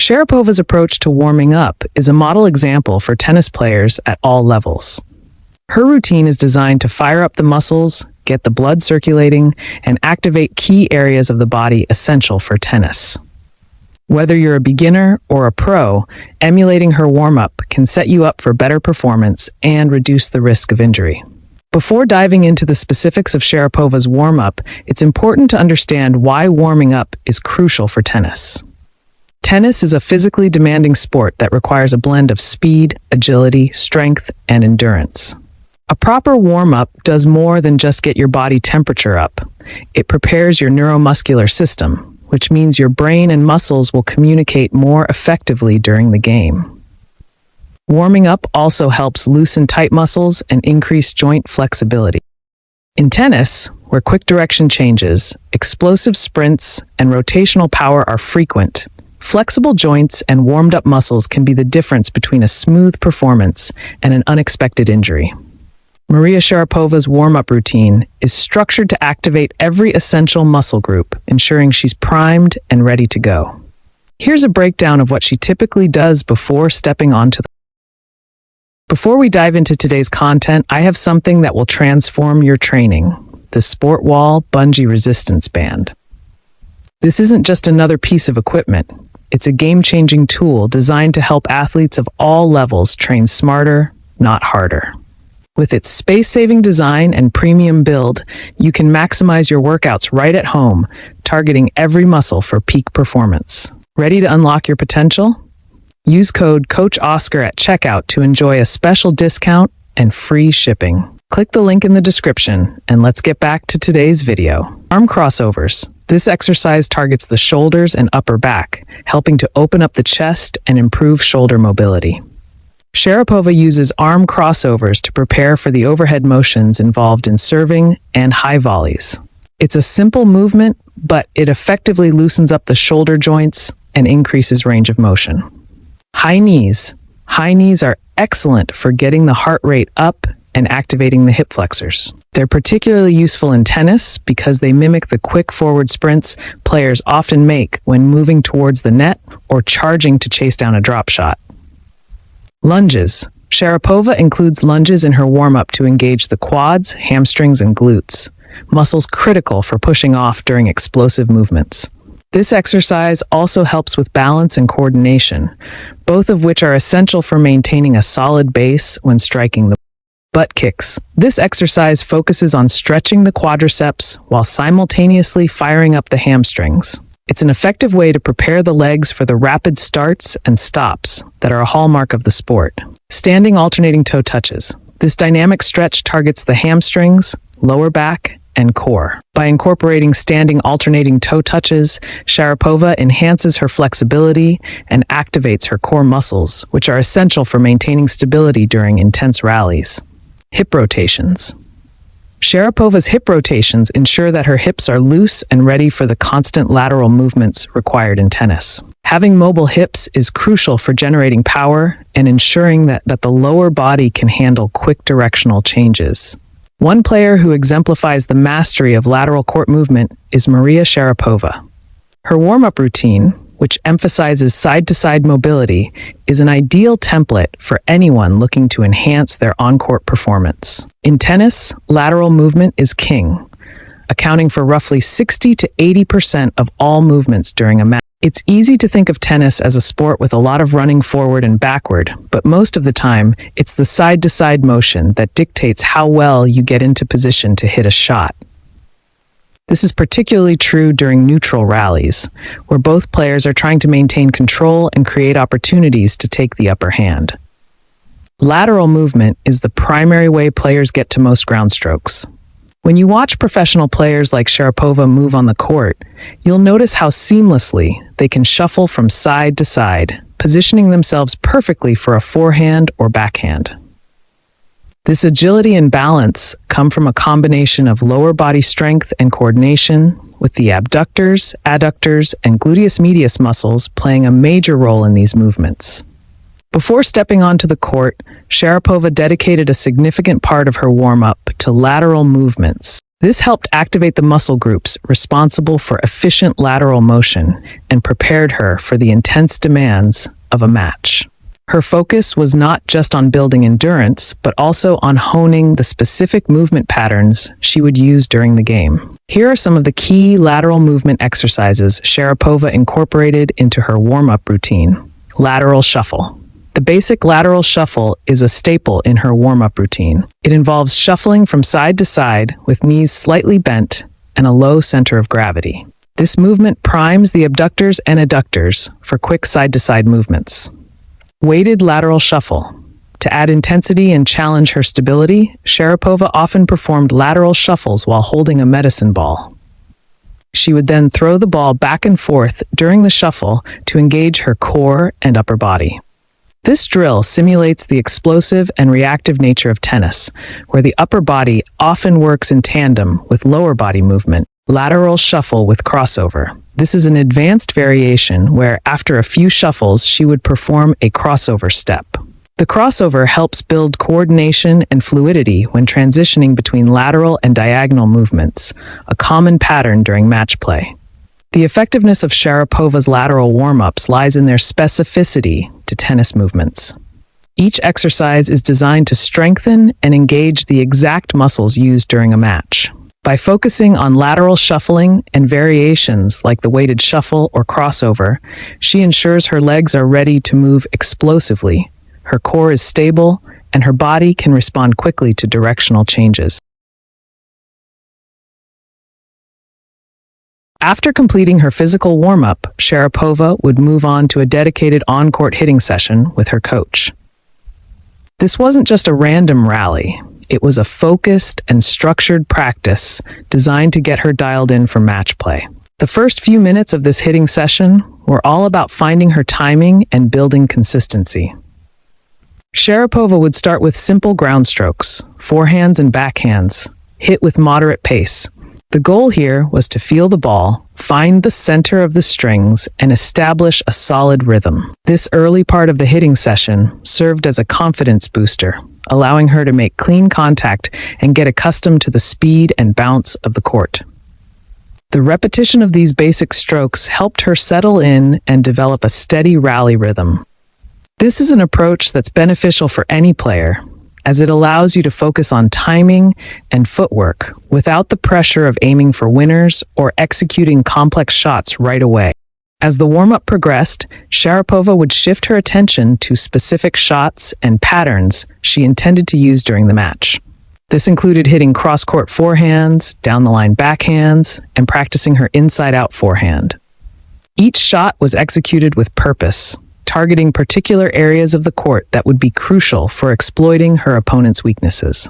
Sharapova's approach to warming up is a model example for tennis players at all levels. Her routine is designed to fire up the muscles, get the blood circulating, and activate key areas of the body essential for tennis. Whether you're a beginner or a pro, emulating her warm-up can set you up for better performance and reduce the risk of injury. Before diving into the specifics of Sharapova's warm-up, it's important to understand why warming up is crucial for tennis. Tennis is a physically demanding sport that requires a blend of speed, agility, strength, and endurance. A proper warm-up does more than just get your body temperature up. It prepares your neuromuscular system, which means your brain and muscles will communicate more effectively during the game. Warming up also helps loosen tight muscles and increase joint flexibility. In tennis, where quick direction changes, explosive sprints, and rotational power are frequent, flexible joints and warmed-up muscles can be the difference between a smooth performance and an unexpected injury. Maria Sharapova's warm-up routine is structured to activate every essential muscle group, ensuring she's primed and ready to go. Here's a breakdown of what she typically does before stepping onto the Before we dive into today's content, I have something that will transform your training: the Sport Wall Bungee Resistance Band. This isn't just another piece of equipment. It's a game-changing tool designed to help athletes of all levels train smarter, not harder. With its space-saving design and premium build, you can maximize your workouts right at home, targeting every muscle for peak performance. Ready to unlock your potential? Use code COACHOSCAR at checkout to enjoy a special discount and free shipping. Click the link in the description, and let's get back to today's video. Arm crossovers. This exercise targets the shoulders and upper back, helping to open up the chest and improve shoulder mobility. Sharapova uses arm crossovers to prepare for the overhead motions involved in serving and high volleys. It's a simple movement, but it effectively loosens up the shoulder joints and increases range of motion. High knees. High knees are excellent for getting the heart rate up and activating the hip flexors. They're particularly useful in tennis because they mimic the quick forward sprints players often make when moving towards the net or charging to chase down a drop shot. Lunges. Sharapova includes lunges in her warm-up to engage the quads, hamstrings, and glutes, muscles critical for pushing off during explosive movements. This exercise also helps with balance and coordination, both of which are essential for maintaining a solid base when striking the butt kicks. This exercise focuses on stretching the quadriceps while simultaneously firing up the hamstrings. It's an effective way to prepare the legs for the rapid starts and stops that are a hallmark of the sport. Standing alternating toe touches. This dynamic stretch targets the hamstrings, lower back, and core. By incorporating standing alternating toe touches, Sharapova enhances her flexibility and activates her core muscles, which are essential for maintaining stability during intense rallies. Hip rotations. Sharapova's hip rotations ensure that her hips are loose and ready for the constant lateral movements required in tennis. Having mobile hips is crucial for generating power and ensuring that the lower body can handle quick directional changes. One player who exemplifies the mastery of lateral court movement is Maria Sharapova. Her warm-up routine, which emphasizes side-to-side mobility, is an ideal template for anyone looking to enhance their on-court performance. In tennis, lateral movement is king, accounting for roughly 60 to 80% of all movements during a match. It's easy to think of tennis as a sport with a lot of running forward and backward, but most of the time, it's the side-to-side motion that dictates how well you get into position to hit a shot. This is particularly true during neutral rallies, where both players are trying to maintain control and create opportunities to take the upper hand. Lateral movement is the primary way players get to most ground strokes. When you watch professional players like Sharapova move on the court, you'll notice how seamlessly they can shuffle from side to side, positioning themselves perfectly for a forehand or backhand. This agility and balance come from a combination of lower body strength and coordination, with the abductors, adductors, and gluteus medius muscles playing a major role in these movements. Before stepping onto the court, Sharapova dedicated a significant part of her warm-up to lateral movements. This helped activate the muscle groups responsible for efficient lateral motion and prepared her for the intense demands of a match. Her focus was not just on building endurance, but also on honing the specific movement patterns she would use during the game. Here are some of the key lateral movement exercises Sharapova incorporated into her warm-up routine. Lateral shuffle. The basic lateral shuffle is a staple in her warm-up routine. It involves shuffling from side to side with knees slightly bent and a low center of gravity. This movement primes the abductors and adductors for quick side-to-side movements. Weighted lateral shuffle. To add intensity and challenge her stability, Sharapova often performed lateral shuffles while holding a medicine ball. She would then throw the ball back and forth during the shuffle to engage her core and upper body. This drill simulates the explosive and reactive nature of tennis, where the upper body often works in tandem with lower body movement. Lateral shuffle with crossover. This is an advanced variation where, after a few shuffles, she would perform a crossover step. The crossover helps build coordination and fluidity when transitioning between lateral and diagonal movements, a common pattern during match play. The effectiveness of Sharapova's lateral warm-ups lies in their specificity to tennis movements. Each exercise is designed to strengthen and engage the exact muscles used during a match. By focusing on lateral shuffling and variations like the weighted shuffle or crossover, she ensures her legs are ready to move explosively, her core is stable, and her body can respond quickly to directional changes. After completing her physical warm-up, Sharapova would move on to a dedicated on-court hitting session with her coach. This wasn't just a random rally. It was a focused and structured practice designed to get her dialed in for match play. The first few minutes of this hitting session were all about finding her timing and building consistency. Sharapova would start with simple ground strokes, forehands and backhands, hit with moderate pace. The goal here was to feel the ball, find the center of the strings, and establish a solid rhythm. This early part of the hitting session served as a confidence booster, allowing her to make clean contact and get accustomed to the speed and bounce of the court. The repetition of these basic strokes helped her settle in and develop a steady rally rhythm. This is an approach that's beneficial for any player, as it allows you to focus on timing and footwork without the pressure of aiming for winners or executing complex shots right away. As the warm-up progressed, Sharapova would shift her attention to specific shots and patterns she intended to use during the match. This included hitting cross-court forehands, down-the-line backhands, and practicing her inside-out forehand. Each shot was executed with purpose, targeting particular areas of the court that would be crucial for exploiting her opponent's weaknesses.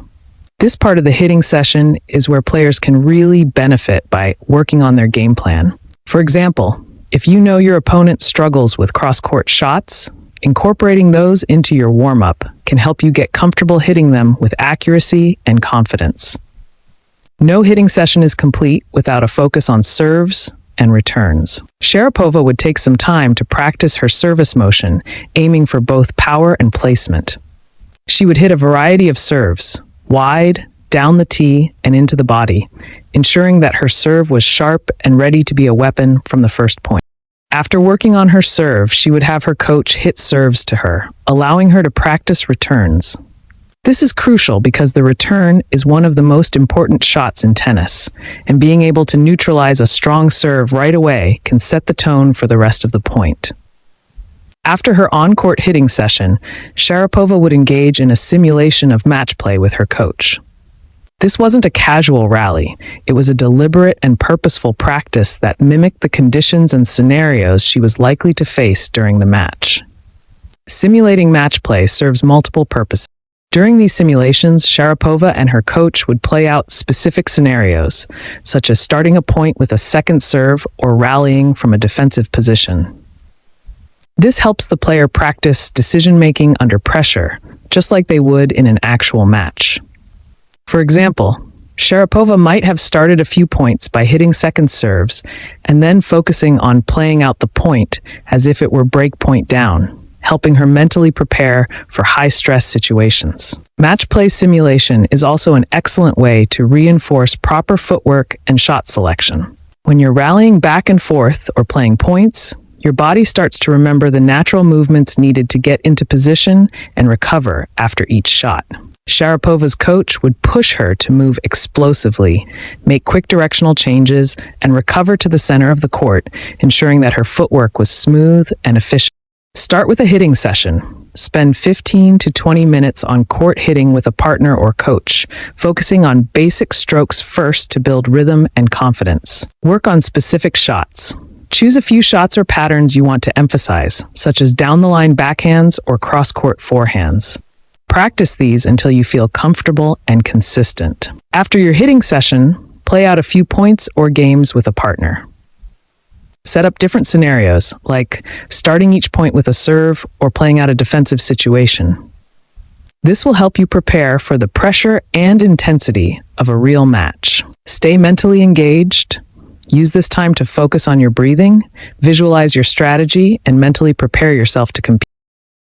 This part of the hitting session is where players can really benefit by working on their game plan. For example, if you know your opponent struggles with cross-court shots, incorporating those into your warm-up can help you get comfortable hitting them with accuracy and confidence. No hitting session is complete without a focus on serves and returns. Sharapova would take some time to practice her service motion, aiming for both power and placement. She would hit a variety of serves, wide, down the tee, and into the body, ensuring that her serve was sharp and ready to be a weapon from the first point. After working on her serve, she would have her coach hit serves to her, allowing her to practice returns. This is crucial because the return is one of the most important shots in tennis, and being able to neutralize a strong serve right away can set the tone for the rest of the point. After her on-court hitting session, Sharapova would engage in a simulation of match play with her coach. This wasn't a casual rally. It was a deliberate and purposeful practice that mimicked the conditions and scenarios she was likely to face during the match. Simulating match play serves multiple purposes. During these simulations, Sharapova and her coach would play out specific scenarios, such as starting a point with a second serve or rallying from a defensive position. This helps the player practice decision-making under pressure, just like they would in an actual match. For example, Sharapova might have started a few points by hitting second serves and then focusing on playing out the point as if it were break point down. helping her mentally prepare for high-stress situations. Match play simulation is also an excellent way to reinforce proper footwork and shot selection. When you're rallying back and forth or playing points, your body starts to remember the natural movements needed to get into position and recover after each shot. Sharapova's coach would push her to move explosively, make quick directional changes, and recover to the center of the court, ensuring that her footwork was smooth and efficient. Start with a hitting session. Spend 15 to 20 minutes on court hitting with a partner or coach, focusing on basic strokes first to build rhythm and confidence. Work on specific shots. Choose a few shots or patterns you want to emphasize, such as down-the-line backhands or cross-court forehands. Practice these until you feel comfortable and consistent. After your hitting session, play out a few points or games with a partner. Set up different scenarios, like starting each point with a serve or playing out a defensive situation. This will help you prepare for the pressure and intensity of a real match. Stay mentally engaged. Use this time to focus on your breathing, visualize your strategy, and mentally prepare yourself to compete.